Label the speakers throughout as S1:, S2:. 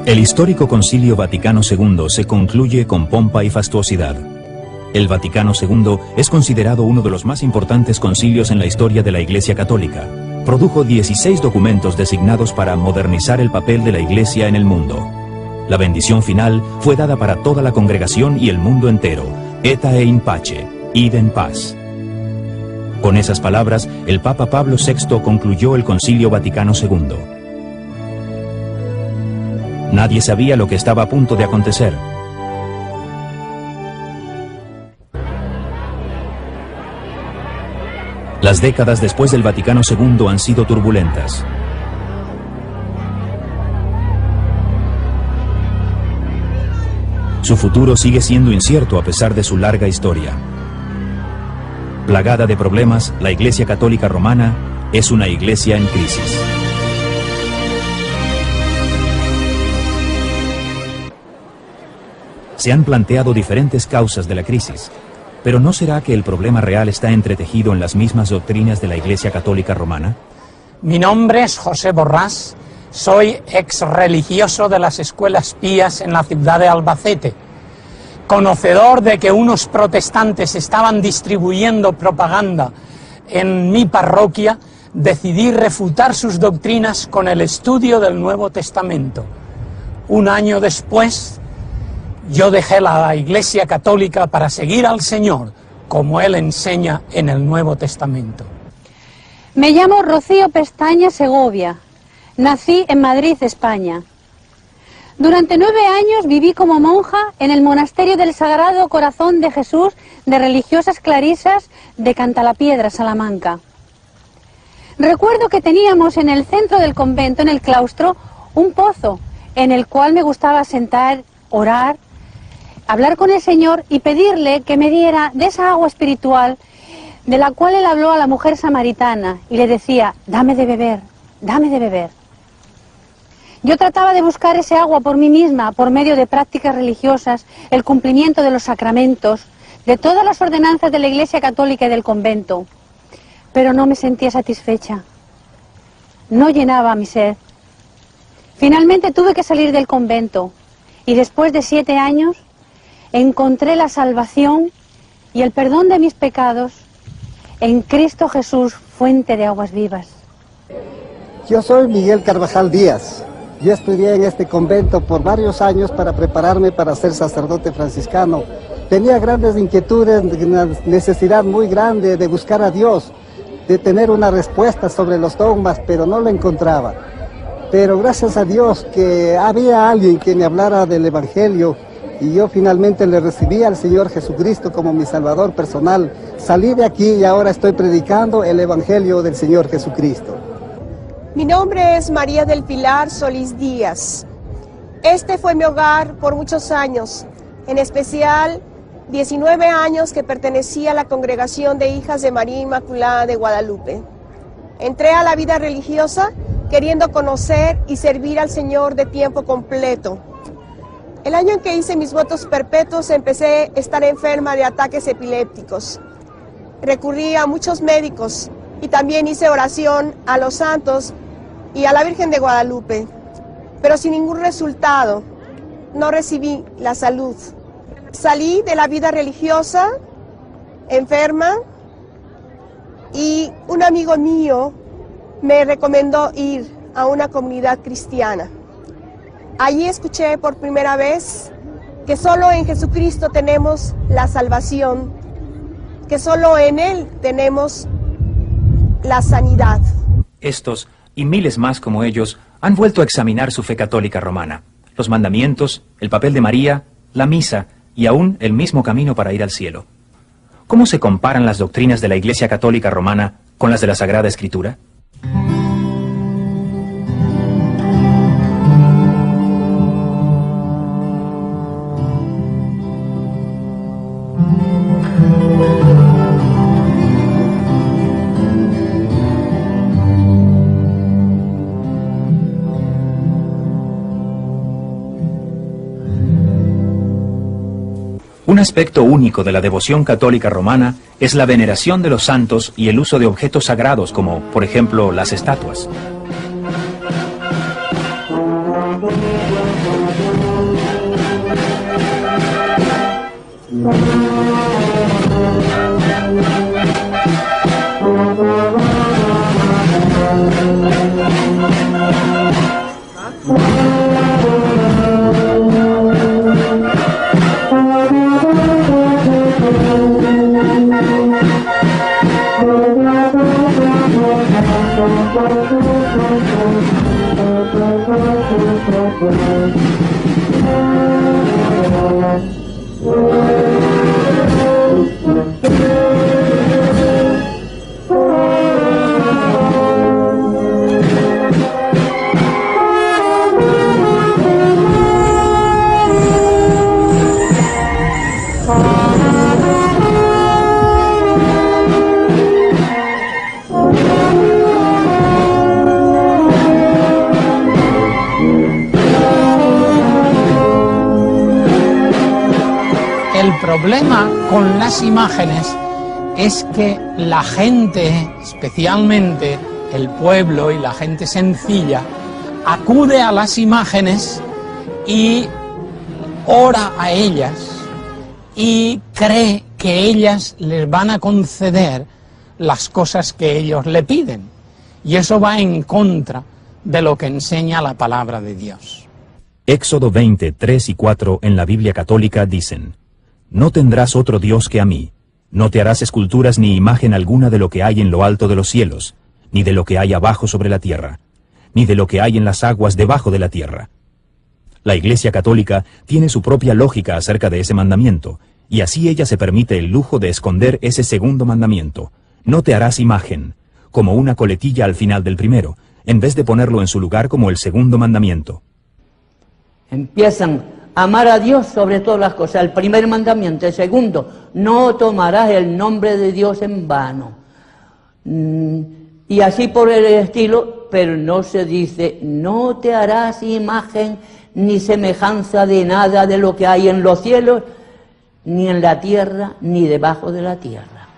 S1: El histórico Concilio Vaticano II se concluye con pompa y fastuosidad. El Vaticano II es considerado uno de los más importantes concilios en la historia de la Iglesia Católica. Produjo 16 documentos designados para modernizar el papel de la Iglesia en el mundo. La bendición final fue dada para toda la congregación y el mundo entero. Eta e in pace, id en paz. Con esas palabras, el Papa Pablo VI concluyó el Concilio Vaticano II. Nadie sabía lo que estaba a punto de acontecer. Las décadas después del Vaticano II han sido turbulentas. Su futuro sigue siendo incierto a pesar de su larga historia. Plagada de problemas, la Iglesia Católica Romana es una iglesia en crisis. Se han planteado diferentes causas de la crisis, pero ¿no será que el problema real está entretejido en las mismas doctrinas de la Iglesia Católica Romana?
S2: Mi nombre es José Borrás, soy ex religioso de las escuelas pías en la ciudad de Albacete. Conocedor de que unos protestantes estaban distribuyendo propaganda en mi parroquia, decidí refutar sus doctrinas con el estudio del Nuevo Testamento. Un año después, yo dejé la Iglesia Católica para seguir al Señor, como Él enseña en el Nuevo Testamento.
S3: Me llamo Rocío Pestaña Segovia. Nací en Madrid, España. Durante 9 años viví como monja en el Monasterio del Sagrado Corazón de Jesús de Religiosas Clarisas de Cantalapiedra, Salamanca. Recuerdo que teníamos en el centro del convento, en el claustro, un pozo en el cual me gustaba sentar, orar, hablar con el Señor y pedirle que me diera de esa agua espiritual de la cual Él habló a la mujer samaritana y le decía, dame de beber, dame de beber. Yo trataba de buscar ese agua por mí misma, por medio de prácticas religiosas, el cumplimiento de los sacramentos, de todas las ordenanzas de la Iglesia Católica y del convento, pero no me sentía satisfecha. No llenaba mi sed. Finalmente tuve que salir del convento y después de 7 años encontré la salvación y el perdón de mis pecados en Cristo Jesús, fuente de aguas vivas.
S4: Yo soy Miguel Carvajal Díaz. Yo estudié en este convento por varios años para prepararme para ser sacerdote franciscano. Tenía grandes inquietudes, una necesidad muy grande de buscar a Dios, de tener una respuesta sobre los dogmas, pero no la encontraba. Pero gracias a Dios que había alguien que me hablara del Evangelio y yo finalmente le recibí al Señor Jesucristo como mi Salvador personal. Salí de aquí y ahora estoy predicando el Evangelio del Señor Jesucristo.
S5: Mi nombre es María del Pilar Solís Díaz. Este fue mi hogar por muchos años, en especial 19 años que pertenecía a la Congregación de Hijas de María Inmaculada de Guadalupe. Entré a la vida religiosa queriendo conocer y servir al Señor de tiempo completo. El año en que hice mis votos perpetuos empecé a estar enferma de ataques epilépticos. Recurrí a muchos médicos y también hice oración a los santos y a la Virgen de Guadalupe, pero sin ningún resultado. No recibí la salud. Salí de la vida religiosa, enferma, y un amigo mío me recomendó ir a una comunidad cristiana. Allí escuché por primera vez que solo en Jesucristo tenemos la salvación, que solo en Él tenemos la sanidad.
S1: Estos y miles más como ellos han vuelto a examinar su fe católica romana, los mandamientos, el papel de María, la misa y aún el mismo camino para ir al cielo. ¿Cómo se comparan las doctrinas de la Iglesia Católica Romana con las de la Sagrada Escritura? Un aspecto único de la devoción católica romana es la veneración de los santos y el uso de objetos sagrados como, por ejemplo, las estatuas.
S2: El problema con las imágenes es que la gente, especialmente el pueblo y la gente sencilla, acude a las imágenes y ora a ellas y cree que ellas les van a conceder las cosas que ellos le piden. Y eso va en contra de lo que enseña la palabra de Dios.
S1: Éxodo 20, 3 y 4 en la Biblia católica dicen: No tendrás otro Dios que a mí. No te harás esculturas ni imagen alguna de lo que hay en lo alto de los cielos, ni de lo que hay abajo sobre la tierra, ni de lo que hay en las aguas debajo de la tierra. La Iglesia Católica tiene su propia lógica acerca de ese mandamiento, y así ella se permite el lujo de esconder ese segundo mandamiento: no te harás imagen, como una coletilla al final del primero, en vez de ponerlo en su lugar como el segundo mandamiento.
S6: Empiezan a amar a Dios sobre todas las cosas, el primer mandamiento. El segundo, no tomarás el nombre de Dios en vano. Y así por el estilo, pero no se dice, no te harás imagen ni semejanza de nada de lo que hay en los cielos, ni en la tierra, ni debajo de la tierra.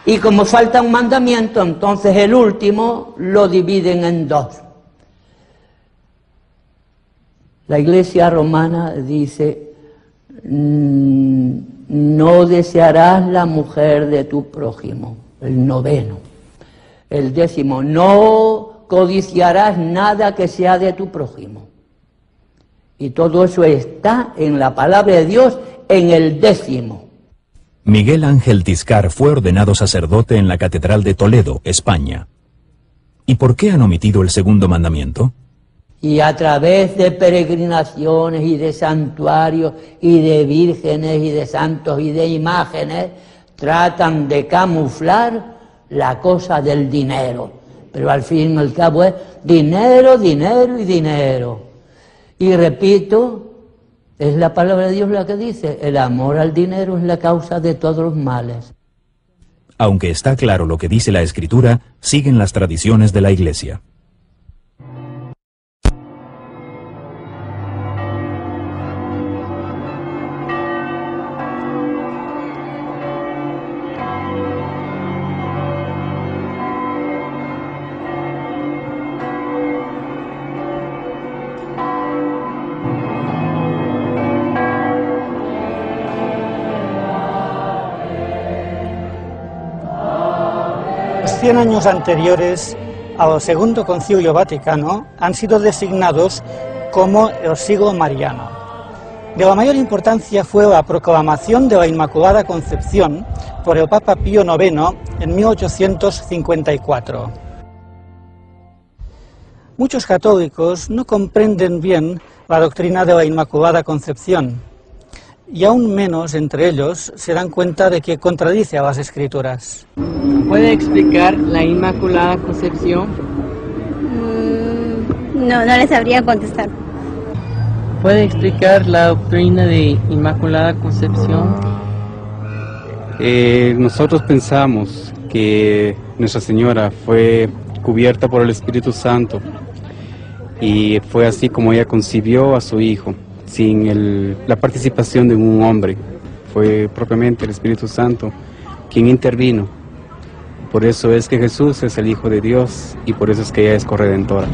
S6: Y como falta un mandamiento, entonces el último lo dividen en dos. La Iglesia romana dice, no desearás la mujer de tu prójimo, el noveno. El décimo, no codiciarás nada que sea de tu prójimo. Y todo eso está en la palabra de Dios en el décimo.
S1: Miguel Ángel Tiscar fue ordenado sacerdote en la Catedral de Toledo, España. ¿Y por qué han omitido el segundo mandamiento?
S6: Y a través de peregrinaciones y de santuarios y de vírgenes y de santos y de imágenes, tratan de camuflar la cosa del dinero. Pero al fin y al cabo es dinero, dinero y dinero. Y repito, es la palabra de Dios la que dice, el amor al dinero es la causa de todos los males.
S1: Aunque está claro lo que dice la Escritura, siguen las tradiciones de la Iglesia.
S7: Los 100 años anteriores al Segundo Concilio Vaticano han sido designados como el siglo mariano. De la mayor importancia fue la proclamación de la Inmaculada Concepción por el Papa Pío IX en 1854. Muchos católicos no comprenden bien la doctrina de la Inmaculada Concepción, y aún menos entre ellos se dan cuenta de que contradice a las Escrituras.
S8: ¿Puede explicar la Inmaculada Concepción?
S9: No le sabría contestar.
S8: ¿Puede explicar la doctrina de Inmaculada Concepción?
S10: Nosotros pensamos que Nuestra Señora fue cubierta por el Espíritu Santo y fue así como ella concibió a su Hijo, sin la participación de un hombre. Fue propiamente el Espíritu Santo quien intervino. Por eso es que Jesús es el Hijo de Dios y por eso es que ella es corredentora.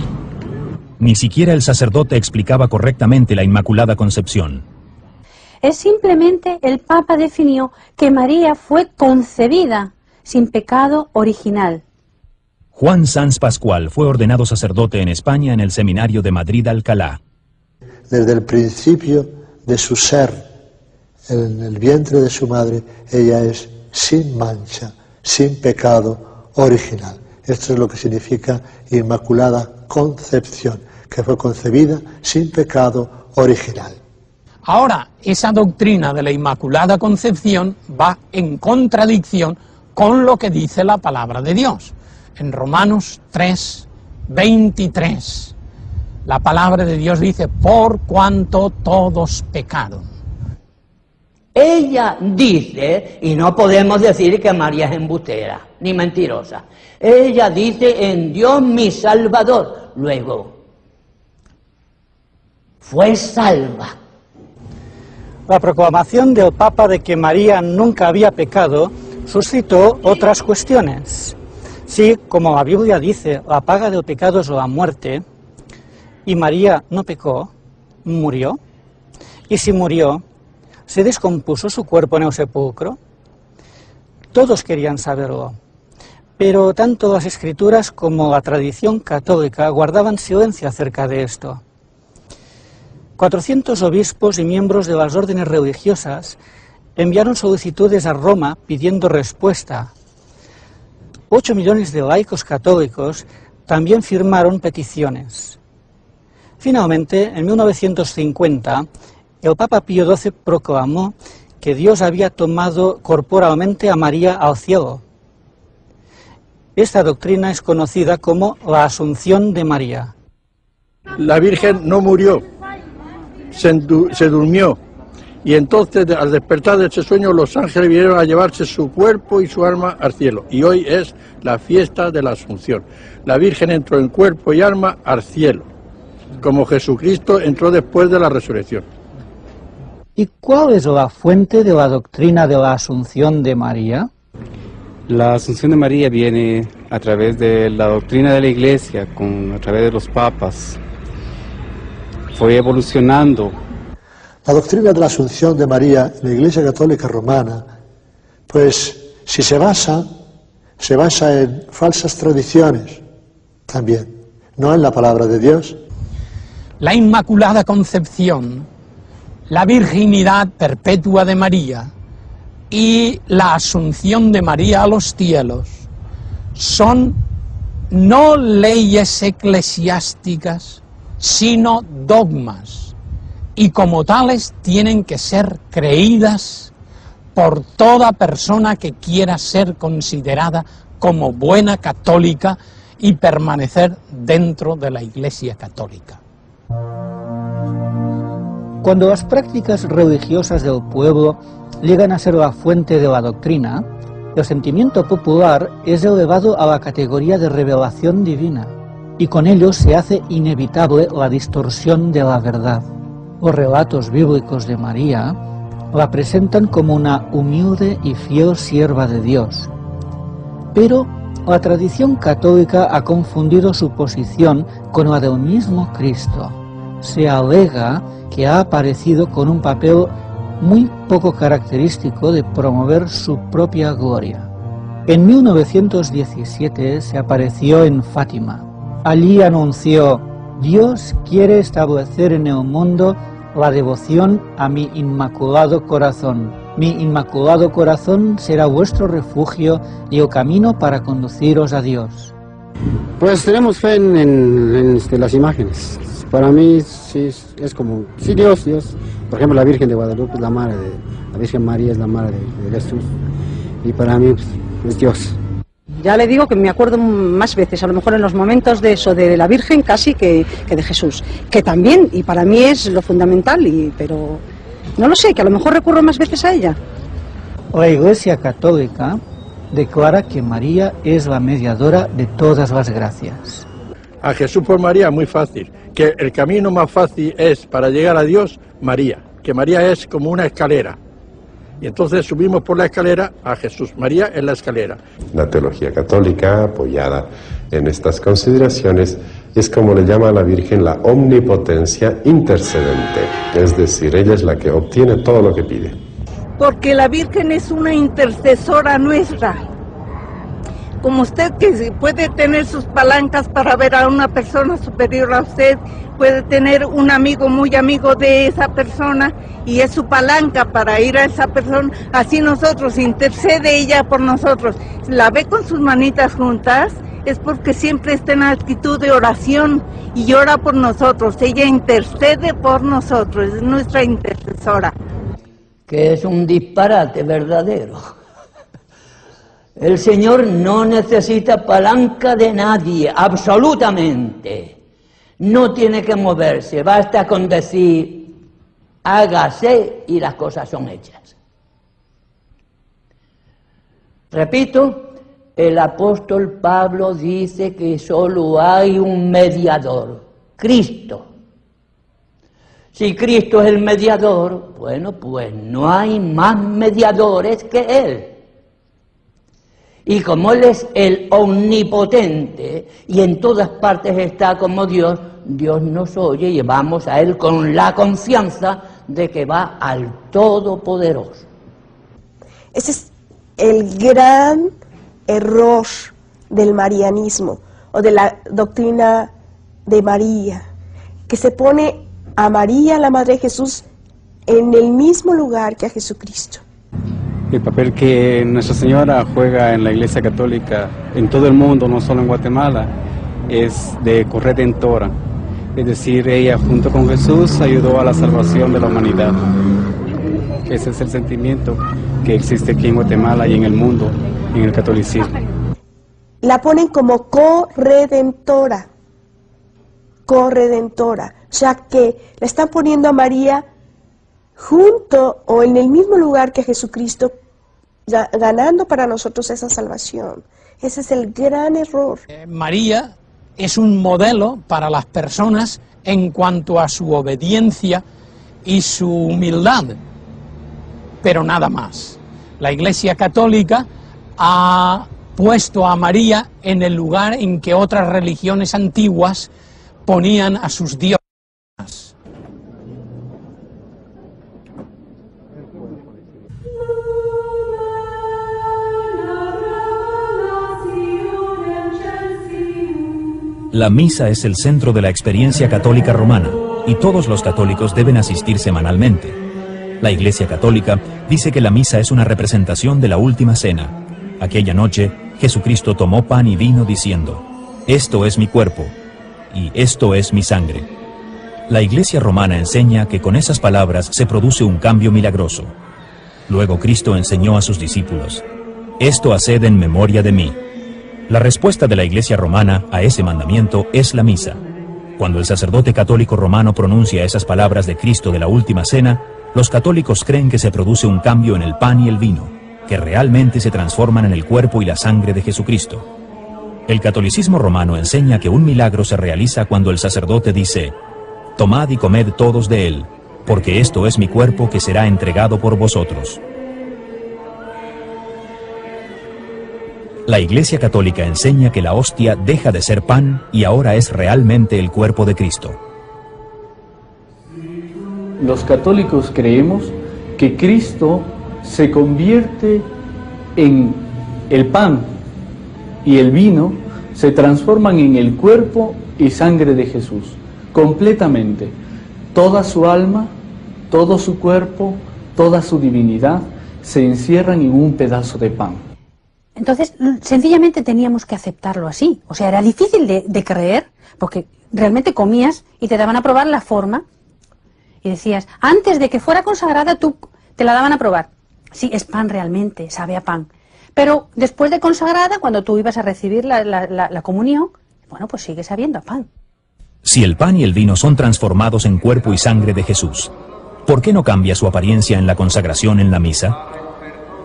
S1: Ni siquiera el sacerdote explicaba correctamente la Inmaculada Concepción.
S3: es simplemente el Papa definió que María fue concebida sin pecado original.
S1: Juan Sanz Pascual fue ordenado sacerdote en España en el Seminario de Madrid-Alcalá.
S11: Desde el principio de su ser, en el vientre de su madre, ella es sin mancha, sin pecado original. Esto es lo que significa Inmaculada Concepción, que fue concebida sin pecado original.
S2: Ahora, esa doctrina de la Inmaculada Concepción va en contradicción con lo que dice la palabra de Dios. En Romanos 3, 23, la palabra de Dios dice, por cuanto todos pecaron.
S6: Ella dice, y no podemos decir que María es embustera, ni mentirosa, ella dice en Dios mi Salvador, luego fue salva.
S7: La proclamación del Papa de que María nunca había pecado suscitó otras cuestiones. Si, como la Biblia dice, la paga del pecado es la muerte, y María no pecó, murió, y si murió, ¿se descompuso su cuerpo en el sepulcro? Todos querían saberlo, pero tanto las Escrituras como la tradición católica guardaban silencio acerca de esto. 400 obispos y miembros de las órdenes religiosas enviaron solicitudes a Roma pidiendo respuesta. 8 millones de laicos católicos también firmaron peticiones. Finalmente, en 1950, el Papa Pío XII proclamó que Dios había tomado corporalmente a María al cielo. Esta doctrina es conocida como la Asunción de María.
S12: La Virgen no murió, se durmió, y entonces al despertar de ese sueño los ángeles vinieron a llevarse su cuerpo y su alma al cielo, y hoy es la fiesta de la Asunción. La Virgen entró en cuerpo y alma al cielo, como Jesucristo entró después de la resurrección.
S7: ¿Y cuál es la fuente de la doctrina de la Asunción de María?
S10: La Asunción de María viene a través de la doctrina de la Iglesia, a través de los papas. Fue evolucionando.
S11: La doctrina de la Asunción de María en la Iglesia Católica Romana, pues si se basa en falsas tradiciones también, no en la palabra de Dios.
S2: La Inmaculada Concepción, la virginidad perpetua de María y la Asunción de María a los cielos son no leyes eclesiásticas, sino dogmas, y como tales tienen que ser creídas por toda persona que quiera ser considerada como buena católica y permanecer dentro de la Iglesia Católica.
S7: Cuando las prácticas religiosas del pueblo llegan a ser la fuente de la doctrina, el sentimiento popular es elevado a la categoría de revelación divina, y con ello se hace inevitable la distorsión de la verdad. Los relatos bíblicos de María la presentan como una humilde y fiel sierva de Dios. Pero la tradición católica ha confundido su posición con la del mismo Cristo. Se alega que ha aparecido con un papel muy poco característico de promover su propia gloria. En 1917 se apareció en Fátima. Allí anunció: Dios quiere establecer en el mundo la devoción a mi Inmaculado Corazón. Mi Inmaculado Corazón será vuestro refugio y el camino para conduciros a Dios.
S13: Pues tenemos fe en las imágenes. Para mí sí es como, sí, Dios. Por ejemplo, la Virgen de Guadalupe es la madre de, la Virgen María es la madre de Jesús. Y para mí pues, es Dios.
S14: Ya le digo que me acuerdo más veces, a lo mejor en los momentos de eso, de la Virgen casi que de Jesús. Que también, y para mí es lo fundamental, pero no lo sé, que a lo mejor recurro más veces a ella.
S7: La Iglesia Católica declara que María es la mediadora de todas las gracias.
S12: A Jesús por María muy fácil, que el camino más fácil es para llegar a Dios María, que María es como una escalera Y entonces subimos por la escalera a Jesús, María en la escalera.
S15: La teología católica, apoyada en estas consideraciones, es como le llama a la Virgen la omnipotencia intercedente, es decir, ella es la que obtiene todo lo que pide.
S16: Porque la Virgen es una intercesora nuestra. Como usted que puede tener sus palancas para ver a una persona superior a usted, puede tener un amigo muy amigo de esa persona y es su palanca para ir a esa persona, así nosotros, intercede ella por nosotros. La ve con sus manitas juntas, es porque siempre está en actitud de oración y ora por nosotros, ella intercede por nosotros, es nuestra intercesora.
S6: Que es un disparate verdadero. El Señor no necesita palanca de nadie, absolutamente. No tiene que moverse, basta con decir, hágase y las cosas son hechas. Repito, el apóstol Pablo dice que solo hay un mediador, Cristo. Si Cristo es el mediador, bueno, pues no hay más mediadores que Él. Y como Él es el omnipotente y en todas partes está como Dios, Dios nos oye y vamos a Él con la confianza de que va al Todopoderoso.
S5: Ese es el gran error del marianismo o de la doctrina de María, que se pone a María, la Madre de Jesús, en el mismo lugar que a Jesucristo.
S10: El papel que Nuestra Señora juega en la Iglesia Católica, en todo el mundo, no solo en Guatemala, es de corredentora. Es decir, ella junto con Jesús ayudó a la salvación de la humanidad. Ese es el sentimiento que existe aquí en Guatemala y en el mundo, en el catolicismo.
S5: La ponen como corredentora. Corredentora. O sea que la están poniendo a María junto o en el mismo lugar que Jesucristo, ganando para nosotros esa salvación. Ese es el gran error.
S2: María es un modelo para las personas en cuanto a su obediencia y su humildad, pero nada más. La Iglesia Católica ha puesto a María en el lugar en que otras religiones antiguas ponían a sus dioses.
S1: La misa es el centro de la experiencia católica romana y todos los católicos deben asistir semanalmente. La Iglesia Católica dice que la misa es una representación de la última cena. Aquella noche, Jesucristo tomó pan y vino diciendo, «Esto es mi cuerpo y esto es mi sangre». La Iglesia romana enseña que con esas palabras se produce un cambio milagroso. Luego Cristo enseñó a sus discípulos, «Esto haced en memoria de mí». La respuesta de la Iglesia romana a ese mandamiento es la misa. Cuando el sacerdote católico romano pronuncia esas palabras de Cristo de la última cena, los católicos creen que se produce un cambio en el pan y el vino, que realmente se transforman en el cuerpo y la sangre de Jesucristo. El catolicismo romano enseña que un milagro se realiza cuando el sacerdote dice, «Tomad y comed todos de él, porque esto es mi cuerpo que será entregado por vosotros». La Iglesia Católica enseña que la hostia deja de ser pan y ahora es realmente el cuerpo de Cristo.
S17: Los católicos creemos que Cristo se convierte en el pan y el vino, se transforman en el cuerpo y sangre de Jesús, completamente. Toda su alma, todo su cuerpo, toda su divinidad se encierran en un pedazo de pan.
S3: Entonces, sencillamente teníamos que aceptarlo así. O sea, era difícil de creer, porque realmente comías y te daban a probar la forma. Y decías, antes de que fuera consagrada, tú te la daban a probar. Sí, es pan realmente, sabe a pan. Pero después de consagrada, cuando tú ibas a recibir la comunión, bueno, pues sigue sabiendo a pan.
S1: Si el pan y el vino son transformados en cuerpo y sangre de Jesús, ¿por qué no cambia su apariencia en la consagración en la misa?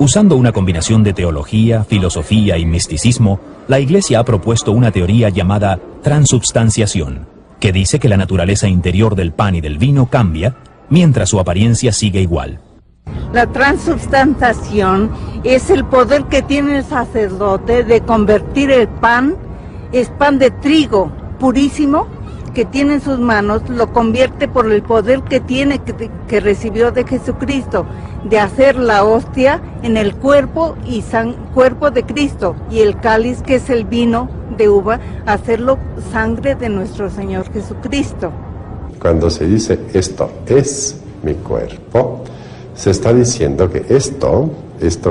S1: Usando una combinación de teología, filosofía y misticismo, la Iglesia ha propuesto una teoría llamada transubstanciación, que dice que la naturaleza interior del pan y del vino cambia, mientras su apariencia sigue igual.
S16: La transubstanciación es el poder que tiene el sacerdote de convertir el pan, es pan de trigo purísimo, que tiene en sus manos, lo convierte por el poder que tiene, que recibió de Jesucristo, de hacer la hostia en el cuerpo y cuerpo de Cristo, y el cáliz, que es el vino de uva, hacerlo sangre de nuestro Señor Jesucristo.
S15: Cuando se dice esto es mi cuerpo, se está diciendo que esto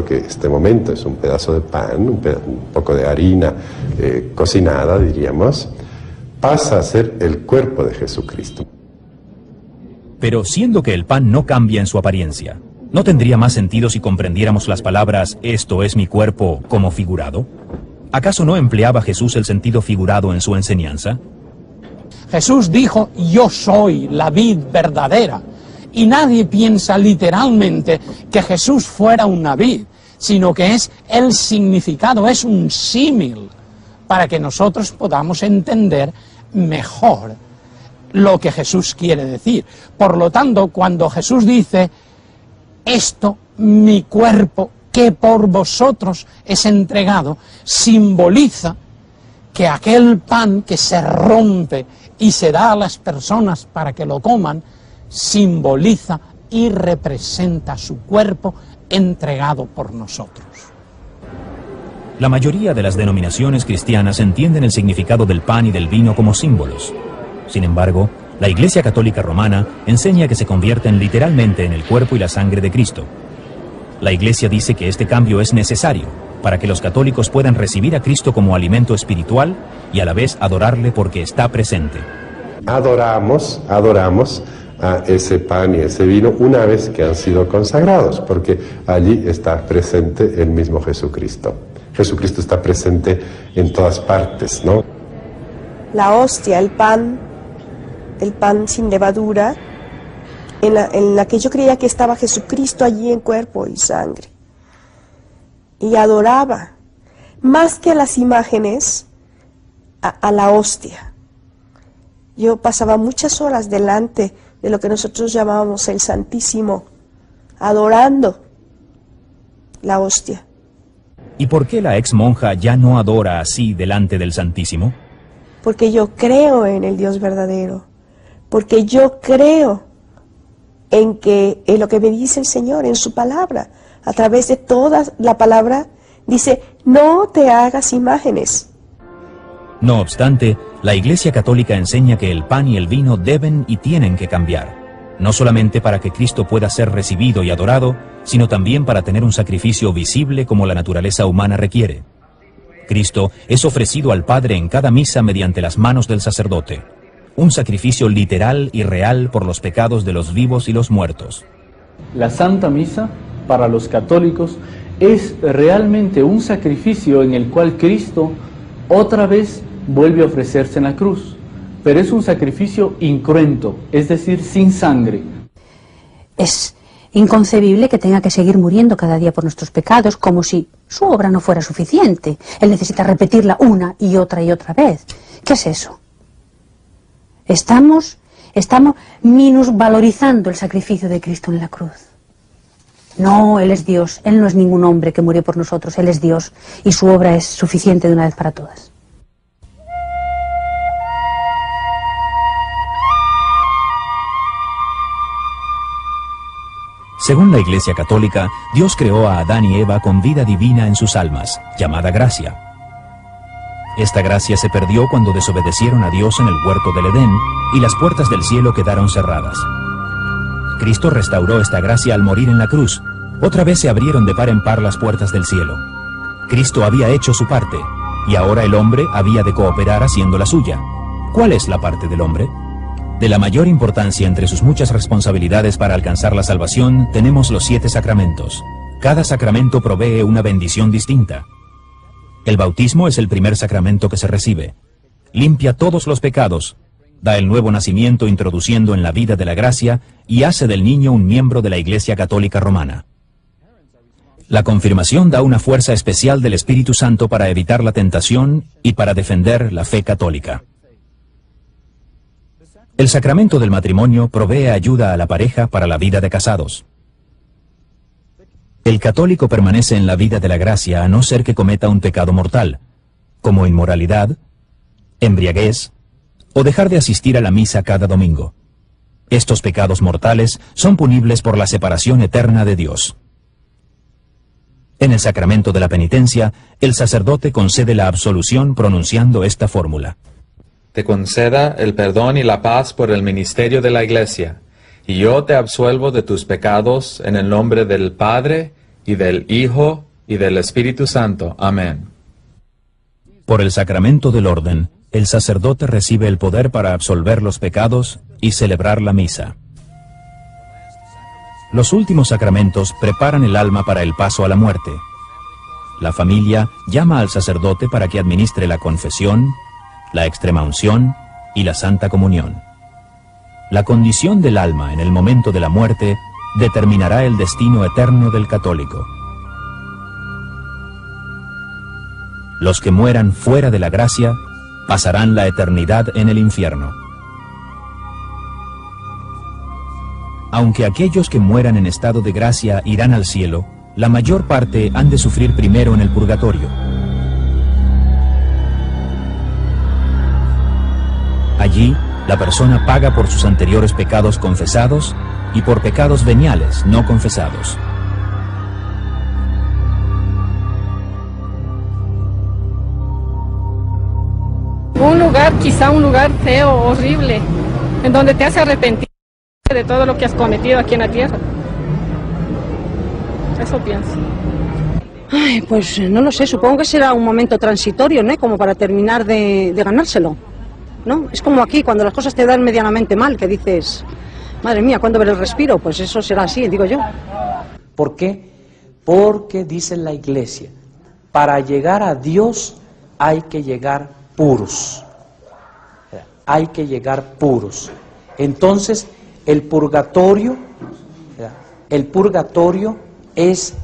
S15: que este momento es un pedazo de pan, un poco de harina cocinada, diríamos, pasa a ser el cuerpo de Jesucristo.
S1: Pero siendo que el pan no cambia en su apariencia, ¿no tendría más sentido si comprendiéramos las palabras «esto es mi cuerpo» como figurado? ¿Acaso no empleaba Jesús el sentido figurado en su enseñanza?
S2: Jesús dijo, yo soy la vid verdadera, y nadie piensa literalmente que Jesús fuera una vid, sino que es el significado, es un símil, para que nosotros podamos entender mejor lo que Jesús quiere decir. Por lo tanto, cuando Jesús dice, esto, mi cuerpo, que por vosotros es entregado, simboliza que aquel pan que se rompe y se da a las personas para que lo coman, simboliza y representa su cuerpo entregado por nosotros.
S1: La mayoría de las denominaciones cristianas entienden el significado del pan y del vino como símbolos. Sin embargo, la Iglesia Católica Romana enseña que se convierten literalmente en el cuerpo y la sangre de Cristo. La Iglesia dice que este cambio es necesario para que los católicos puedan recibir a Cristo como alimento espiritual y a la vez adorarle porque está presente.
S15: Adoramos a ese pan y ese vino una vez que han sido consagrados, porque allí está presente el mismo Jesucristo. Jesucristo está presente en todas partes, ¿no?
S5: La hostia, el pan sin levadura, en la que yo creía que estaba Jesucristo allí en cuerpo y sangre. Y adoraba, más que las imágenes, a la hostia. Yo pasaba muchas horas delante de lo que nosotros llamábamos el Santísimo, adorando la hostia.
S1: ¿Y por qué la ex monja ya no adora así delante del Santísimo?
S5: Porque yo creo en el Dios verdadero, porque yo creo en lo que me dice el Señor, en su palabra. A través de toda la palabra dice, no te hagas imágenes.
S1: No obstante, la Iglesia Católica enseña que el pan y el vino deben y tienen que cambiar, no solamente para que Cristo pueda ser recibido y adorado, sino también para tener un sacrificio visible como la naturaleza humana requiere. Cristo es ofrecido al Padre en cada misa mediante las manos del sacerdote, un sacrificio literal y real por los pecados de los vivos y los muertos.
S17: La Santa Misa, para los católicos, es realmente un sacrificio en el cual Cristo otra vez vuelve a ofrecerse en la cruz, pero es un sacrificio incruento, es decir, sin sangre.
S3: Es inconcebible que tenga que seguir muriendo cada día por nuestros pecados, como si su obra no fuera suficiente. Él necesita repetirla una y otra vez. ¿Qué es eso? Estamos minusvalorizando el sacrificio de Cristo en la cruz. No, Él es Dios, Él no es ningún hombre que murió por nosotros, Él es Dios y su obra es suficiente de una vez para todas.
S1: Según la Iglesia Católica, Dios creó a Adán y Eva con vida divina en sus almas, llamada gracia. Esta gracia se perdió cuando desobedecieron a Dios en el huerto del Edén y las puertas del cielo quedaron cerradas. Cristo restauró esta gracia al morir en la cruz. Otra vez se abrieron de par en par las puertas del cielo. Cristo había hecho su parte y ahora el hombre había de cooperar haciendo la suya. ¿Cuál es la parte del hombre? De la mayor importancia entre sus muchas responsabilidades para alcanzar la salvación, tenemos los 7 sacramentos. Cada sacramento provee una bendición distinta. El bautismo es el primer sacramento que se recibe. Limpia todos los pecados, da el nuevo nacimiento introduciendo en la vida de la gracia y hace del niño un miembro de la Iglesia Católica Romana. La confirmación da una fuerza especial del Espíritu Santo para evitar la tentación y para defender la fe católica. El sacramento del matrimonio provee ayuda a la pareja para la vida de casados. El católico permanece en la vida de la gracia a no ser que cometa un pecado mortal, como inmoralidad, embriaguez o dejar de asistir a la misa cada domingo. Estos pecados mortales son punibles por la separación eterna de Dios. En el sacramento de la penitencia, el sacerdote concede la absolución pronunciando esta fórmula.
S18: Te conceda el perdón y la paz por el ministerio de la Iglesia, y yo te absuelvo de tus pecados en el nombre del Padre, y del Hijo, y del Espíritu Santo. Amén.
S1: Por el sacramento del orden, el sacerdote recibe el poder para absolver los pecados y celebrar la misa. Los últimos sacramentos preparan el alma para el paso a la muerte. La familia llama al sacerdote para que administre la confesión, la extremaunción y la Santa Comunión. La condición del alma en el momento de la muerte determinará el destino eterno del católico. Los que mueran fuera de la gracia pasarán la eternidad en el infierno. Aunque aquellos que mueran en estado de gracia irán al cielo, la mayor parte han de sufrir primero en el purgatorio. Allí, la persona paga por sus anteriores pecados confesados y por pecados veniales no confesados.
S19: Quizá un lugar feo, horrible, en donde te hace arrepentir de todo lo que has cometido aquí en la tierra. Eso pienso.
S14: Ay, pues no lo sé, supongo que será un momento transitorio, ¿no? Como para terminar de ganárselo, ¿no? Es como aquí, cuando las cosas te dan medianamente mal, que dices, madre mía, ¿cuándo veré el respiro? Pues eso será así, digo yo.
S20: ¿Por qué? Porque dice la Iglesia, para llegar a Dios hay que llegar puros. Hay que llegar puros. Entonces, el purgatorio es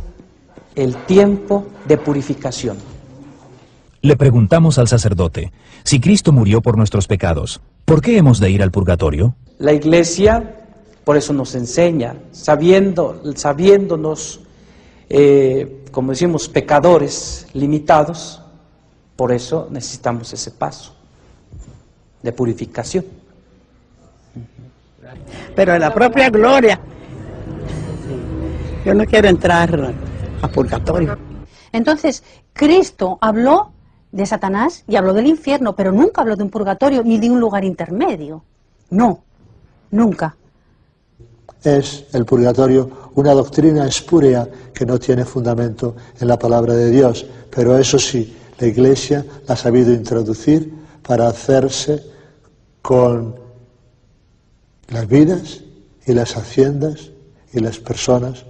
S20: el tiempo de purificación.
S1: Le preguntamos al sacerdote, si Cristo murió por nuestros pecados, ¿por qué hemos de ir al purgatorio?
S20: La Iglesia, por eso nos enseña, sabiéndonos, como decimos, pecadores limitados, por eso necesitamos ese paso de purificación.
S16: Pero en la propia gloria, yo no quiero entrar a purgatorio.
S3: Entonces, Cristo habló de Satanás y habló del infierno, pero nunca habló de un purgatorio ni de un lugar intermedio. No, nunca.
S11: Es el purgatorio una doctrina espúrea que no tiene fundamento en la palabra de Dios, pero eso sí, la Iglesia la ha sabido introducir para hacerse con las vidas y las haciendas y las personas,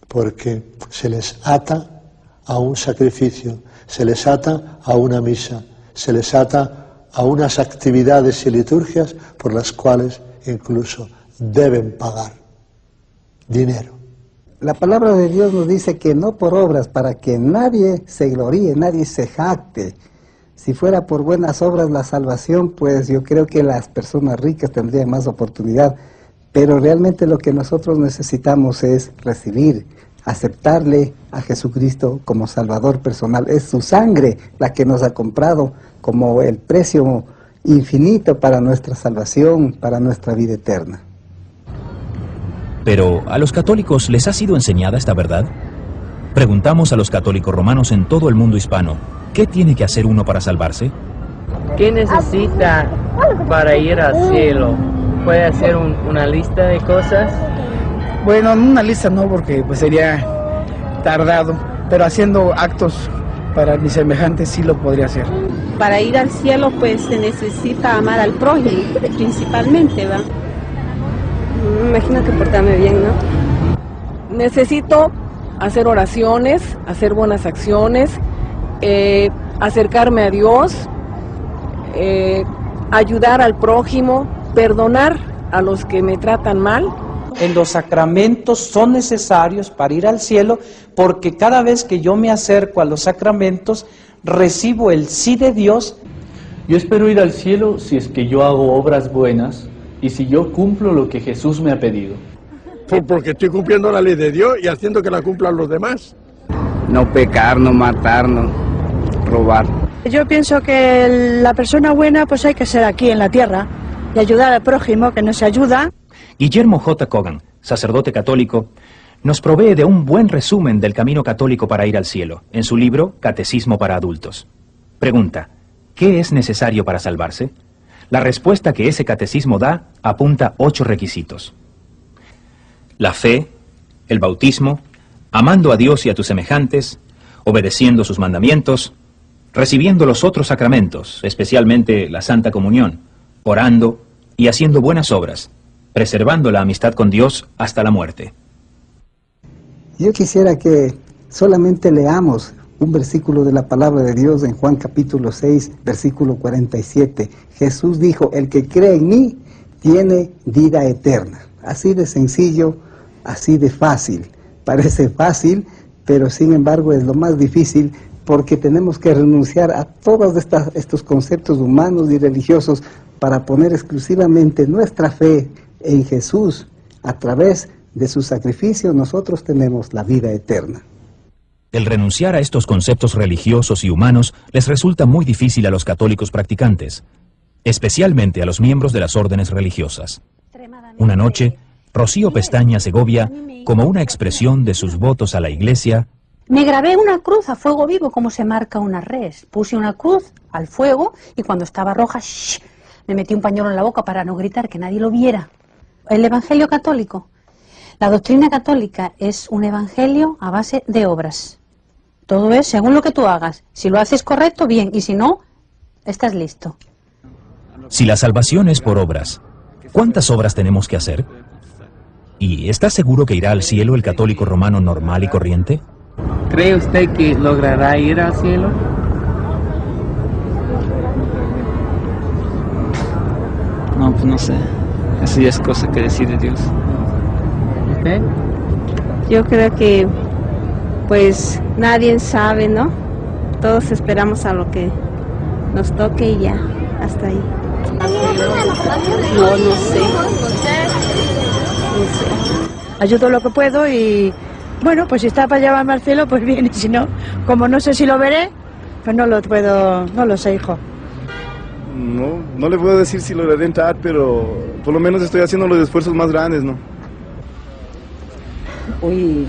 S11: porque se les ata a un sacrificio, se les ata a una misa, se les ata a unas actividades y liturgias por las cuales incluso deben pagar dinero.
S4: La palabra de Dios nos dice que no por obras, para que nadie se gloríe, nadie se jacte. Si fuera por buenas obras la salvación, pues yo creo que las personas ricas tendrían más oportunidad. Pero realmente lo que nosotros necesitamos es recibir, aceptarle a Jesucristo como Salvador personal. Es su sangre la que nos ha comprado como el precio infinito para nuestra salvación, para nuestra vida eterna.
S1: Pero, ¿a los católicos les ha sido enseñada esta verdad? Preguntamos a los católicos romanos en todo el mundo hispano, ¿qué tiene que hacer uno para salvarse?
S8: ¿Qué necesita para ir al cielo? ¿Puede hacer una lista de cosas?
S21: Bueno, una lista no, porque pues sería tardado, pero haciendo actos para mis semejantes sí lo podría hacer.
S22: Para ir al cielo pues se necesita amar al prójimo, principalmente, ¿va? Me imagino que portarme bien, ¿no?
S19: Necesito hacer oraciones, hacer buenas acciones, acercarme a Dios, ayudar al prójimo, perdonar a los que me tratan mal.
S20: En los sacramentos son necesarios para ir al cielo, porque cada vez que yo me acerco a los sacramentos, recibo el sí de Dios.
S17: Yo espero ir al cielo si es que yo hago obras buenas y si yo cumplo lo que Jesús me ha pedido.
S12: Porque estoy cumpliendo la ley de Dios y haciendo que la cumplan los demás.
S21: No pecar, no matar, no robar.
S9: Yo pienso que la persona buena pues hay que ser aquí en la tierra y ayudar al prójimo que nos ayuda.
S1: Guillermo J. Cogan, sacerdote católico, nos provee de un buen resumen del camino católico para ir al cielo, en su libro Catecismo para Adultos. Pregunta, ¿qué es necesario para salvarse? La respuesta que ese catecismo da apunta 8 requisitos. La fe, el bautismo, amando a Dios y a tus semejantes, obedeciendo sus mandamientos, recibiendo los otros sacramentos, especialmente la Santa Comunión, orando y haciendo buenas obras, preservando la amistad con Dios hasta la muerte.
S4: Yo quisiera que solamente leamos un versículo de la palabra de Dios en Juan capítulo 6, versículo 47. Jesús dijo, el que cree en mí tiene vida eterna. Así de sencillo, así de fácil. Parece fácil, pero sin embargo es lo más difícil porque tenemos que renunciar a todos estos conceptos humanos y religiosos para poner exclusivamente nuestra fe en Jesús. A través de su sacrificio nosotros tenemos la vida eterna.
S1: El renunciar a estos conceptos religiosos y humanos les resulta muy difícil a los católicos practicantes, especialmente a los miembros de las órdenes religiosas. Una noche, Rocío Pestaña Segovia, como una expresión de sus votos a la Iglesia,
S3: me grabé una cruz a fuego vivo como se marca una res. Puse una cruz al fuego y cuando estaba roja, me metí un pañuelo en la boca para no gritar, que nadie lo viera. El Evangelio católico. La doctrina católica es un evangelio a base de obras. Todo es según lo que tú hagas. Si lo haces correcto, bien, y si no, estás listo.
S1: Si la salvación es por obras, ¿cuántas obras tenemos que hacer? ¿Y está seguro que irá al cielo el católico romano normal y corriente?
S8: ¿Cree usted que logrará ir al cielo?
S21: No, pues no sé. Eso ya es cosa que decide Dios.
S8: ¿Usted?
S22: Yo creo que pues nadie sabe, ¿no? Todos esperamos a lo que nos toque y ya, hasta ahí.
S9: No sé. Ayudo lo que puedo y bueno, pues si está para llevarme al cielo, pues bien, y si no, como no sé si lo veré, pues no lo sé, hijo.
S13: No le puedo decir si lograré entrar, pero por lo menos estoy haciendo los esfuerzos más grandes, ¿no?
S14: Uy,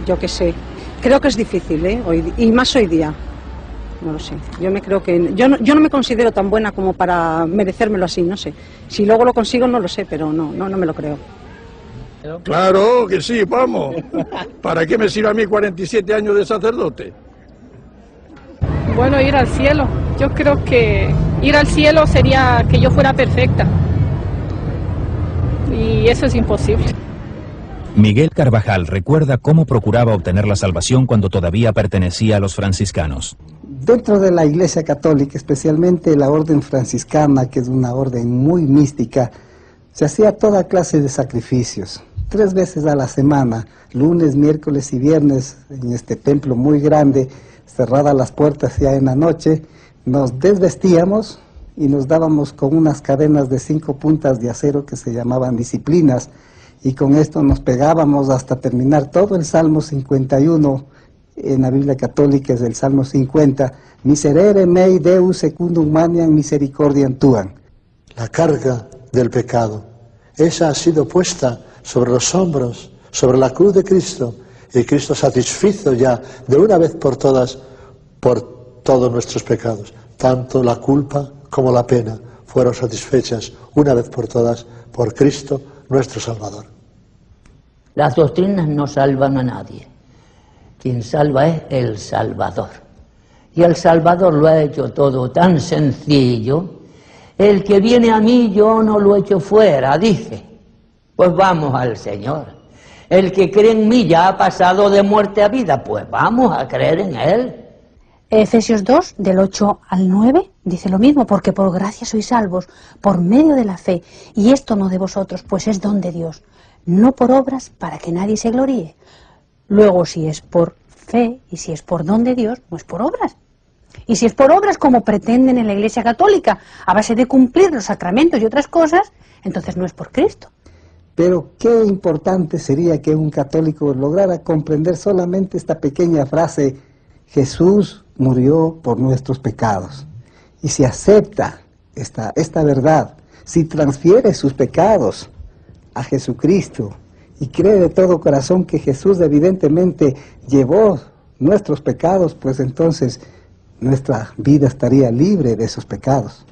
S14: yo qué sé. Creo que es difícil, ¿eh? Y más hoy día. No lo sé. Yo no me considero tan buena como para merecérmelo así, no sé. Si luego lo consigo, no lo sé, pero no me lo creo.
S12: Claro que sí, vamos. ¿Para qué me sirve a mí 47 años de sacerdote?
S19: Bueno, ir al cielo. Yo creo que ir al cielo sería que yo fuera perfecta. Y eso es imposible.
S1: Miguel Carvajal recuerda cómo procuraba obtener la salvación cuando todavía pertenecía a los franciscanos.
S4: Dentro de la Iglesia Católica, especialmente la orden franciscana, que es una orden muy mística, se hacía toda clase de sacrificios. 3 veces a la semana, lunes, miércoles y viernes, en este templo muy grande, cerradas las puertas ya en la noche, nos desvestíamos y nos dábamos con unas cadenas de 5 puntas de acero que se llamaban disciplinas, y con esto nos pegábamos hasta terminar todo el Salmo 51, en la Biblia Católica es el Salmo 50, Miserere mei Deus secundum maniam misericordiam tuam.
S11: La carga del pecado, esa ha sido puesta sobre los hombros, sobre la cruz de Cristo, y Cristo satisfizo ya de una vez por todas por todos nuestros pecados. Tanto la culpa como la pena fueron satisfechas una vez por todas por Cristo nuestro Salvador.
S6: Las doctrinas no salvan a nadie. Quien salva es el Salvador. Y el Salvador lo ha hecho todo tan sencillo. El que viene a mí yo no lo echo fuera, dice. Pues vamos al Señor. El que cree en mí ya ha pasado de muerte a vida, pues vamos a creer en Él.
S3: Efesios 2, del 8 al 9, dice lo mismo, porque por gracia sois salvos, por medio de la fe, y esto no de vosotros, pues es don de Dios, no por obras para que nadie se gloríe. Luego, si es por fe y si es por don de Dios, no es por obras. Y si es por obras como pretenden en la Iglesia Católica, a base de cumplir los sacramentos y otras cosas, entonces no es por Cristo.
S4: Pero qué importante sería que un católico lograra comprender solamente esta pequeña frase: Jesús murió por nuestros pecados. Y si acepta esta verdad, si transfiere sus pecados a Jesucristo y cree de todo corazón que Jesús evidentemente llevó nuestros pecados, pues entonces nuestra vida estaría libre de esos pecados.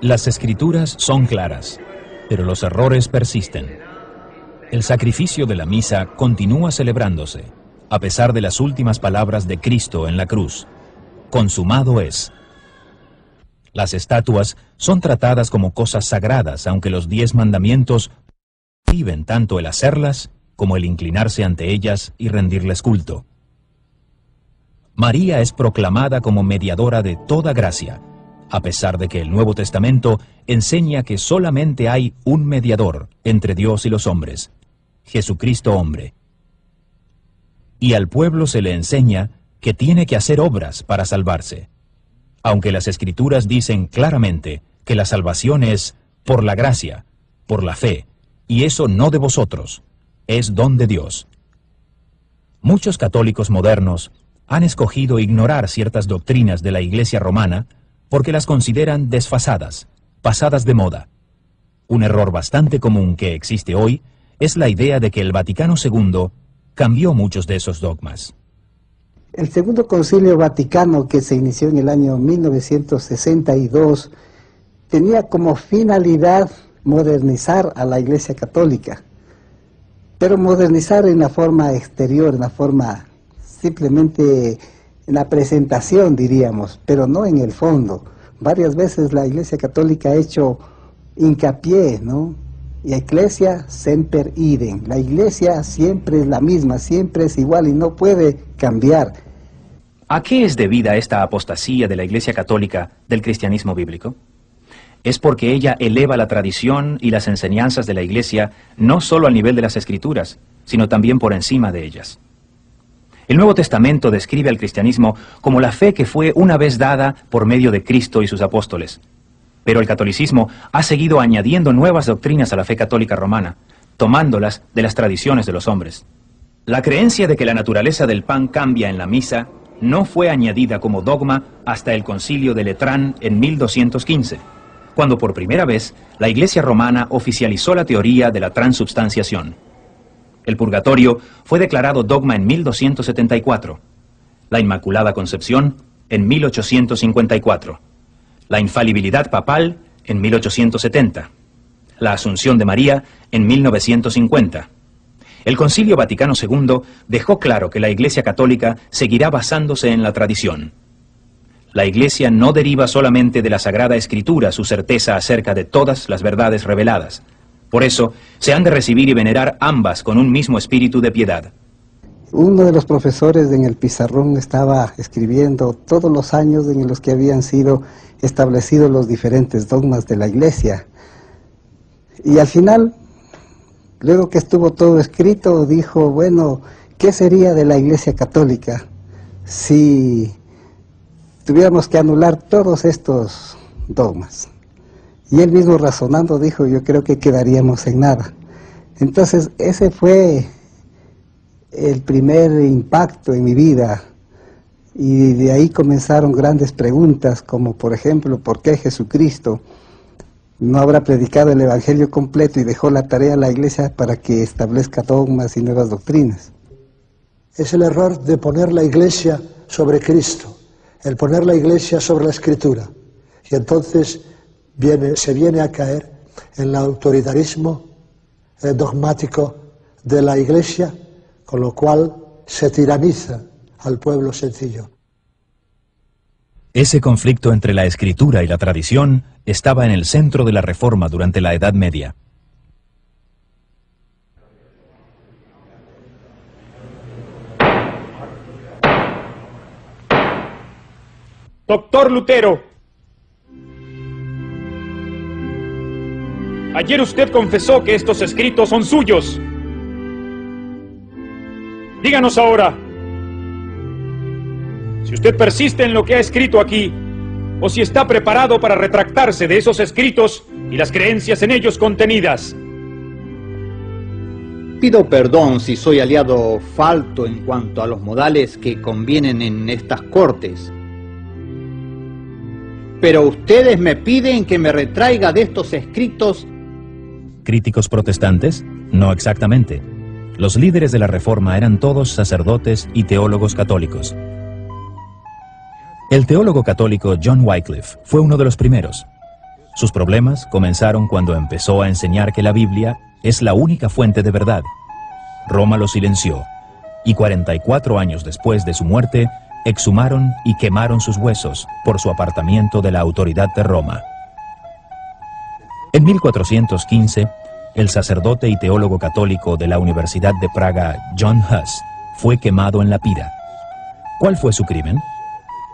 S1: Las Escrituras son claras, pero los errores persisten. El sacrificio de la misa continúa celebrándose, a pesar de las últimas palabras de Cristo en la cruz: consumado es. Las estatuas son tratadas como cosas sagradas, aunque los 10 mandamientos prohíben tanto el hacerlas como el inclinarse ante ellas y rendirles culto. María es proclamada como mediadora de toda gracia, a pesar de que el Nuevo Testamento enseña que solamente hay un mediador entre Dios y los hombres, Jesucristo hombre. Y al pueblo se le enseña que tiene que hacer obras para salvarse, aunque las Escrituras dicen claramente que la salvación es por la gracia, por la fe, y eso no de vosotros, es don de Dios. Muchos católicos modernos han escogido ignorar ciertas doctrinas de la Iglesia romana porque las consideran desfasadas, pasadas de moda. Un error bastante común que existe hoy es la idea de que el Vaticano II cambió muchos de esos dogmas.
S4: El Segundo Concilio Vaticano, que se inició en el año 1962, tenía como finalidad modernizar a la Iglesia Católica, pero modernizar en la forma exterior, en la forma simplemente en la presentación, diríamos, pero no en el fondo. Varias veces la Iglesia Católica ha hecho hincapié, ¿no? Y Ecclesia semper idem. La Iglesia siempre es la misma, siempre es igual y no puede cambiar.
S1: ¿A qué es debida esta apostasía de la Iglesia Católica del cristianismo bíblico? Es porque ella eleva la tradición y las enseñanzas de la Iglesia no solo al nivel de las Escrituras, sino también por encima de ellas. El Nuevo Testamento describe al cristianismo como la fe que fue una vez dada por medio de Cristo y sus apóstoles. Pero el catolicismo ha seguido añadiendo nuevas doctrinas a la fe católica romana, tomándolas de las tradiciones de los hombres. La creencia de que la naturaleza del pan cambia en la misa no fue añadida como dogma hasta el Concilio de Letrán en 1215, cuando por primera vez la Iglesia romana oficializó la teoría de la transubstanciación. El purgatorio fue declarado dogma en 1274, la Inmaculada Concepción en 1854, la infalibilidad papal en 1870, la Asunción de María en 1950. El Concilio Vaticano II dejó claro que la Iglesia Católica seguirá basándose en la tradición. La Iglesia no deriva solamente de la Sagrada Escritura su certeza acerca de todas las verdades reveladas. Por eso, se han de recibir y venerar ambas con un mismo espíritu de piedad.
S4: Uno de los profesores en el pizarrón estaba escribiendo todos los años en los que habían sido establecidos los diferentes dogmas de la Iglesia. Y al final, luego que estuvo todo escrito, dijo, bueno, ¿qué sería de la Iglesia Católica si tuviéramos que anular todos estos dogmas? Y él mismo razonando dijo, yo creo que quedaríamos en nada. Entonces ese fue el primer impacto en mi vida, y de ahí comenzaron grandes preguntas, como por ejemplo, ¿por qué Jesucristo no habrá predicado el Evangelio completo y dejó la tarea a la Iglesia para que establezca dogmas y nuevas doctrinas?
S11: Es el error de poner la Iglesia sobre Cristo, el poner la Iglesia sobre la Escritura, y entonces se viene a caer en el autoritarismo dogmático de la Iglesia, con lo cual se tiraniza al pueblo sencillo.
S1: Ese conflicto entre la Escritura y la tradición estaba en el centro de la Reforma durante la Edad Media.
S7: Doctor Lutero, ayer usted confesó que estos escritos son suyos. Díganos ahora, si usted persiste en lo que ha escrito aquí, o si está preparado para retractarse de esos escritos y las creencias en ellos contenidas.
S2: Pido perdón si soy aliado falto en cuanto a los modales que convienen en estas cortes. Pero ustedes me piden que me retraiga de estos escritos.
S1: ¿Críticos protestantes? No exactamente. Los líderes de la Reforma eran todos sacerdotes y teólogos católicos. El teólogo católico John Wycliffe fue uno de los primeros. Sus problemas comenzaron cuando empezó a enseñar que la Biblia es la única fuente de verdad. Roma lo silenció, y 44 años después de su muerte, exhumaron y quemaron sus huesos por su apartamiento de la autoridad de Roma. En 1415, el sacerdote y teólogo católico de la Universidad de Praga, John Huss, fue quemado en la pira. ¿Cuál fue su crimen?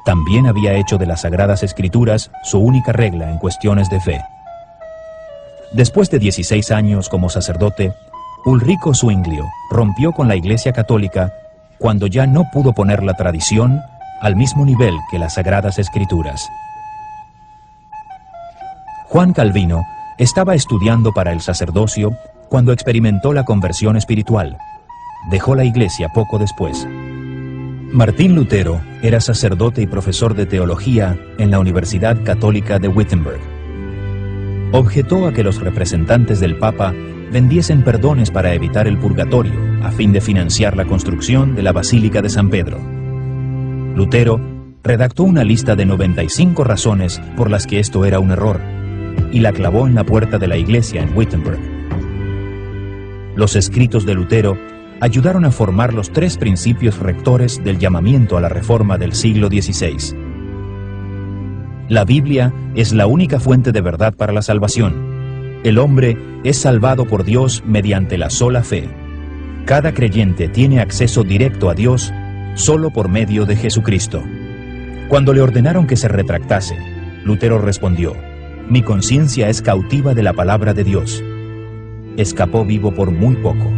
S1: También había hecho de las Sagradas Escrituras su única regla en cuestiones de fe. Después de 16 años como sacerdote, Ulrico Zwinglio rompió con la Iglesia Católica cuando ya no pudo poner la tradición al mismo nivel que las Sagradas Escrituras. Juan Calvino estaba estudiando para el sacerdocio cuando experimentó la conversión espiritual. Dejó la Iglesia poco después. Martín Lutero era sacerdote y profesor de teología en la Universidad Católica de Wittenberg. Objetó a que los representantes del Papa vendiesen perdones para evitar el purgatorio, a fin de financiar la construcción de la Basílica de San Pedro. Lutero redactó una lista de 95 razones por las que esto era un error, y la clavó en la puerta de la iglesia en Wittenberg. Los escritos de Lutero ayudaron a formar los 3 principios rectores del llamamiento a la Reforma del siglo XVI. La Biblia es la única fuente de verdad para la salvación. El hombre es salvado por Dios mediante la sola fe. Cada creyente tiene acceso directo a Dios solo por medio de Jesucristo. Cuando le ordenaron que se retractase, Lutero respondió: «Mi conciencia es cautiva de la palabra de Dios». Escapó vivo por muy poco.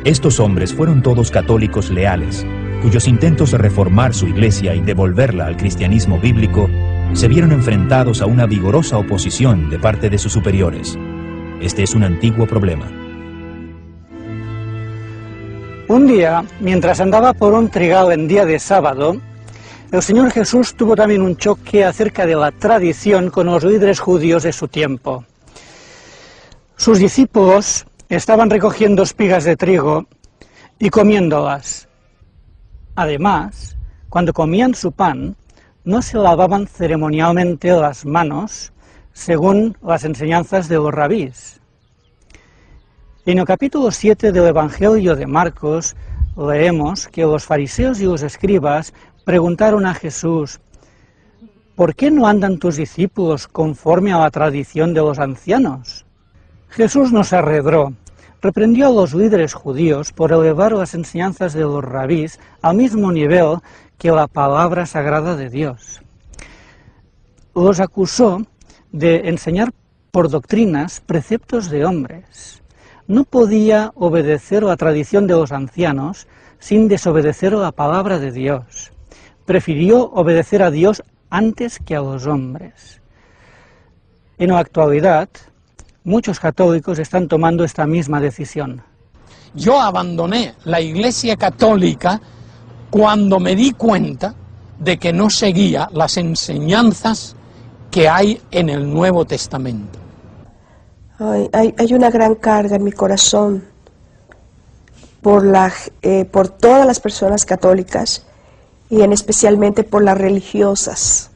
S1: Estos hombres fueron todos católicos leales, cuyos intentos de reformar su iglesia y devolverla al cristianismo bíblico se vieron enfrentados a una vigorosa oposición de parte de sus superiores. Este es un antiguo problema.
S10: Un día, mientras andaba por un trigal en día de sábado, el Señor Jesús tuvo también un choque acerca de la tradición con los líderes judíos de su tiempo. Sus discípulos estaban recogiendo espigas de trigo y comiéndolas. Además, cuando comían su pan, no se lavaban ceremonialmente las manos, según las enseñanzas de los rabís. En el capítulo 7 del Evangelio de Marcos, leemos que los fariseos y los escribas preguntaron a Jesús: ¿por qué no andan tus discípulos conforme a la tradición de los ancianos? Jesús nos arredró, reprendió a los líderes judíos por elevar las enseñanzas de los rabís al mismo nivel que la palabra sagrada de Dios. Los acusó de enseñar por doctrinas preceptos de hombres. No podía obedecer la tradición de los ancianos sin desobedecer la palabra de Dios. Prefirió obedecer a Dios antes que a los hombres. En la actualidad, muchos católicos están tomando esta misma decisión.
S23: Yo abandoné la Iglesia Católica cuando me di cuenta de que no seguía las enseñanzas que hay en el Nuevo Testamento.
S5: Hay una gran carga en mi corazón por todas las personas católicas y especialmente por las religiosas,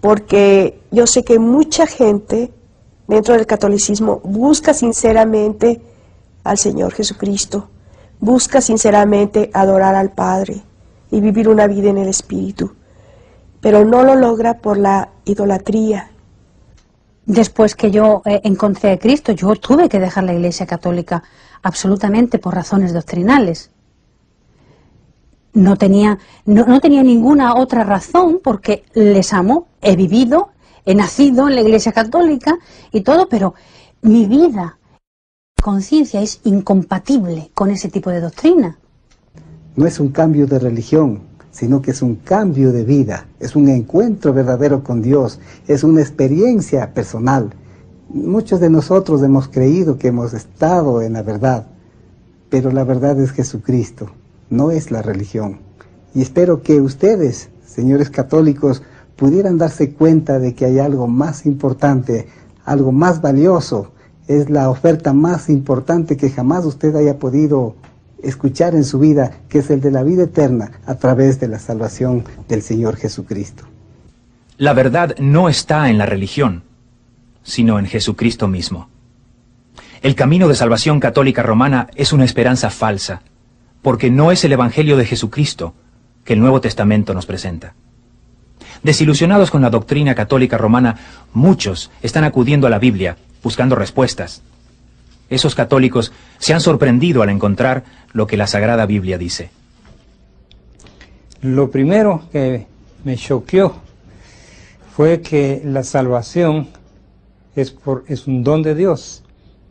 S5: porque yo sé que mucha gente dentro del catolicismo busca sinceramente al Señor Jesucristo, busca sinceramente adorar al Padre y vivir una vida en el Espíritu, pero no lo logra por la idolatría.
S3: Después que yo encontré a Cristo, yo tuve que dejar la Iglesia Católica absolutamente por razones doctrinales. No tenía ninguna otra razón, porque les amo, he vivido, he nacido en la Iglesia Católica y todo, pero mi vida, mi conciencia es incompatible con ese tipo de doctrina.
S4: No es un cambio de religión, sino que es un cambio de vida, es un encuentro verdadero con Dios, es una experiencia personal. Muchos de nosotros hemos creído que hemos estado en la verdad, pero la verdad es Jesucristo, no es la religión. Y espero que ustedes, señores católicos, pudieran darse cuenta de que hay algo más importante, algo más valioso. Es la oferta más importante que jamás usted haya podido escuchar en su vida, que es el de la vida eterna a través de la salvación del Señor Jesucristo.
S1: La verdad no está en la religión, sino en Jesucristo mismo. El camino de salvación católica romana es una esperanza falsa, porque no es el Evangelio de Jesucristo que el Nuevo Testamento nos presenta. Desilusionados con la doctrina católica romana, muchos están acudiendo a la Biblia buscando respuestas. Esos católicos se han sorprendido al encontrar lo que la Sagrada Biblia dice.
S15: Lo primero que me choqueó fue que la salvación es un don de Dios,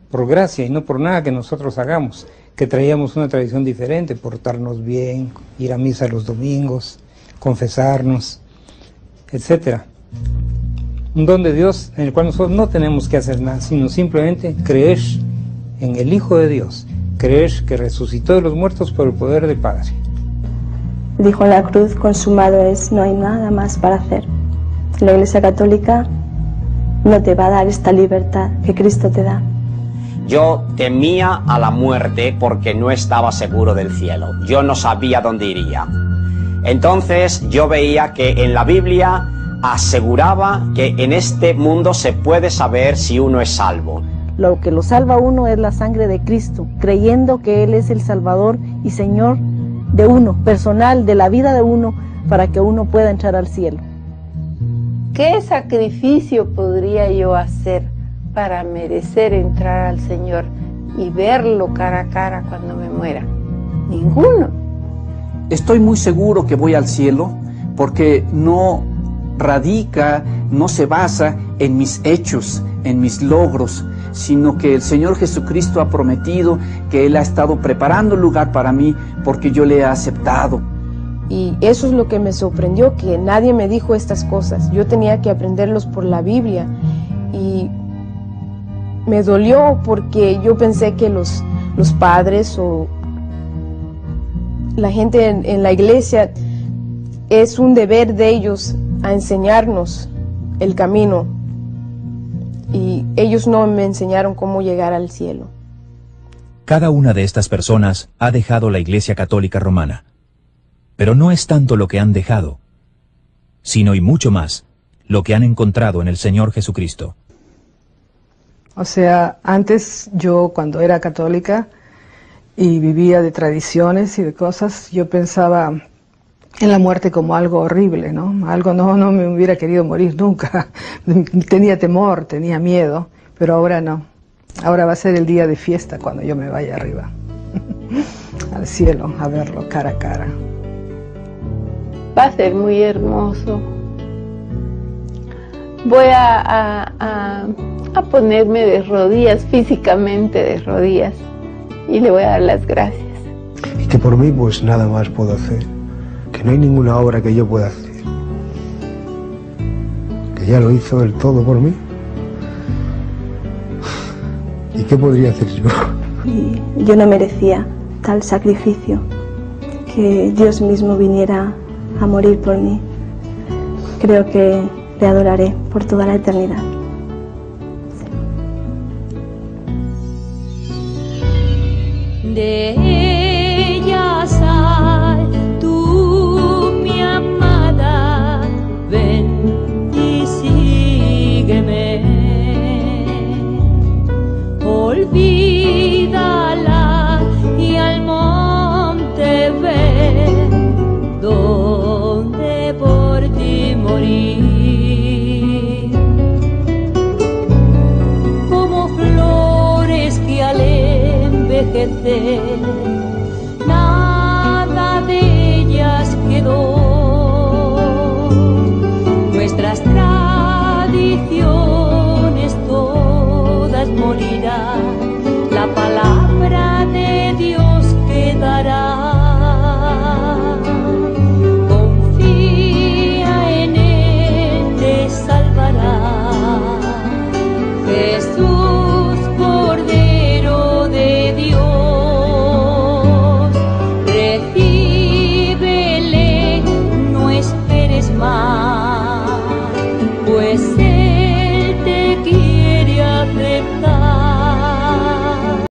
S15: por gracia y no por nada que nosotros hagamos, que traíamos una tradición diferente, portarnos bien, ir a misa los domingos, confesarnos, etc. Un don de Dios en el cual nosotros no tenemos que hacer nada, sino simplemente creer en el Hijo de Dios, creer que resucitó de los muertos por el poder del Padre.
S16: Dijo en la cruz, consumado es, no hay nada más para hacer. La Iglesia Católica no te va a dar esta libertad que Cristo te da.
S18: Yo temía a la muerte porque no estaba seguro del cielo. Yo no sabía dónde iría. Entonces yo veía que en la Biblia aseguraba que en este mundo se puede saber si uno es salvo.
S24: Lo que lo salva a uno es la sangre de Cristo, creyendo que Él es el Salvador y Señor de uno, personal, de la vida de uno, para que uno pueda entrar al cielo.
S25: ¿Qué sacrificio podría yo hacer para merecer entrar al Señor y verlo cara a cara cuando me muera? Ninguno.
S26: Estoy muy seguro que voy al cielo porque no radica, no se basa en mis hechos, en mis logros, sino que el Señor Jesucristo ha prometido que Él ha estado preparando un lugar para mí porque yo le he aceptado.
S5: Y eso es lo que me sorprendió, que nadie me dijo estas cosas. Yo tenía que aprenderlos por la Biblia. Y me dolió porque yo pensé que los padres o la gente en la iglesia, es un deber de ellos a enseñarnos el camino. Y ellos no me enseñaron cómo llegar al cielo.
S1: Cada una de estas personas ha dejado la Iglesia Católica Romana. Pero no es tanto lo que han dejado, sino y mucho más lo que han encontrado en el Señor Jesucristo.
S27: O sea, antes yo cuando era católica y vivía de tradiciones y de cosas, yo pensaba en la muerte como algo horrible, ¿no? Algo no me hubiera querido morir nunca. Tenía temor, tenía miedo, pero ahora no. Ahora va a ser el día de fiesta cuando yo me vaya arriba, al cielo, a verlo cara a cara.
S25: Va a ser muy hermoso. Voy a ponerme de rodillas, físicamente de rodillas, y le voy a dar las gracias.
S28: Y que por mí pues nada más puedo hacer, que no hay ninguna obra que yo pueda hacer, que ya lo hizo él todo por mí. ¿Y qué podría hacer yo?
S16: Y yo no merecía tal sacrificio, que Dios mismo viniera a morir por mí. Creo que le adoraré por toda la eternidad.
S29: De ella sal, tú mi amada, ven y sígueme. Olvídala y al monte ven, donde por ti morir. Como flores que al envejecer